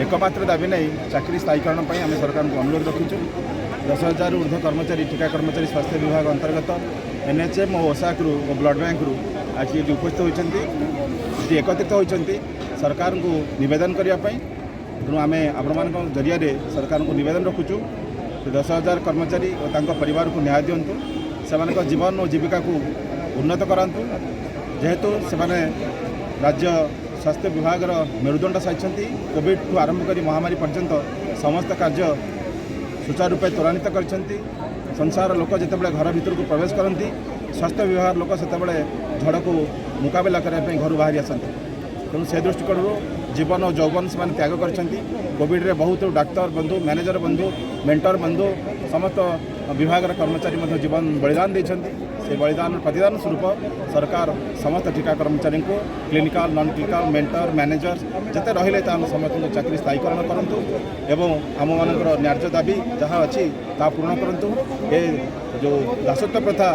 एकमात्र दाबी नहीं चाकरी स्थायीकरण आम सरकार को अनुरोध रखीचु 10,000 ऊर्ध्व कर्मचारी टीका कर्मचारी स्वास्थ्य विभाग अंतर्गत एनएचएम और ओसाक्रु और ब्लड बैंक रु आज ये उपस्थित होती एकत्रित होती सरकार को निवेदन करने तेणु आम आपण जरिया सरकार को निवेदन रखुचु 10,000 कर्मचारी और परिवार को न्याय दिंतु से जीवन और जीविका को उन्नत करातु जेहेतु से राज्य स्वास्थ्य विभाग मेरुदंड साइंती कोविड ठू आरंभ कर महामारी पर्यंत समस्त कार्य सुचारू रूपे त्वरान्वित करछंती संसार लोक जितेबाला घर भीतर को प्रवेश करती स्वास्थ्य विभाग लोक से झड़ को मुकाबला करने घर बाहरी आसती तेणु से दृष्टिकोण जीवन और यौवन से त्याग करछंती कोविड रे बहुत डाक्तर बंधु मैनेजर बंधु मेंटर बंधु समस्त विभाग कर्मचारी जीवन बलिदान देछंती से बलिदान प्रतिदान स्वरूप सरकार समस्त टीका कर्मचारी को clinical non clinical mentor manager जिते रहिले समस्त चाकरी स्थायीकरण करूँ एवं आम मानकर न्याय्य दाबी जहाँ अच्छी ता पूर्ण करूँ ये जो दासत्व प्रथा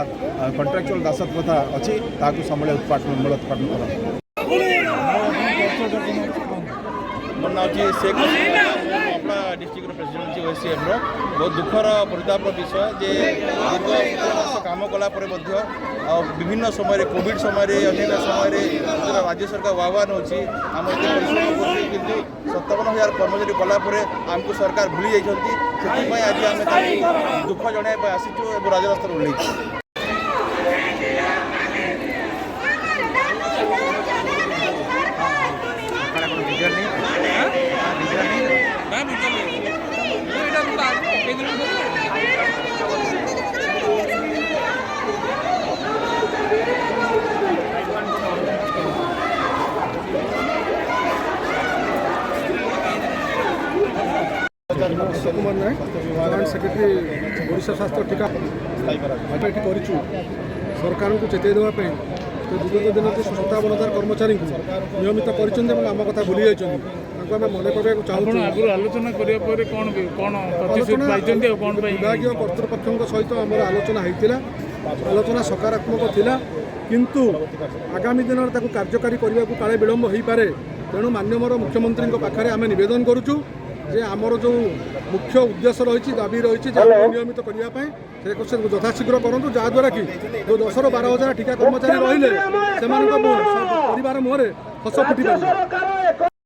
कॉन्ट्रैक्चुअल दासत्व प्रथा अच्छी ताकू समूल उत्पादन करूँ। मोर ना जी शेख अपना डिस्ट्रिक्ट प्रेसिडेंट ओएससीएम बहुत दुखर परिताप विषय जे दीर्घ काम कलापर विभिन्न समय कोविड समय अन्य समय राज्य सरकार वाहवान होती आम ये परिश्रम कर 57,000 कर्मचारी कलापर आमको सरकार भूली जाती आज आम दुख जनाई आसीचु और राजरास्ता ओह्लैचु। कुमार नायक जॉइंट सेक्रेटरी ओडिशा स्वास्थ्य टीका कर सरकार को चेतई देवाई तो विगत दिन जो 57,000 कर्मचारी नियमित करम कथा भूली जाइए मन पड़ाक चाहूँ आलोचना विभाग कर्तृपक्ष सहित आम आलोचना होता आलोचना सकारात्मक थिला किंतु आगामी दिन में कार्यकारी करने को काले विलम्ब हो पारे तेणु माननीय मुख्यमंत्री पाखे आम नवेदन करुचु जे आमर जो मुख्य उद्देश्य रही दाबी रही नियमित करने से यथाशीघ्र करूँ जहाद्वारा कि जो 10,000-12,000 टीका कर्मचारी रही परिवार मुहर हस फुटी पार।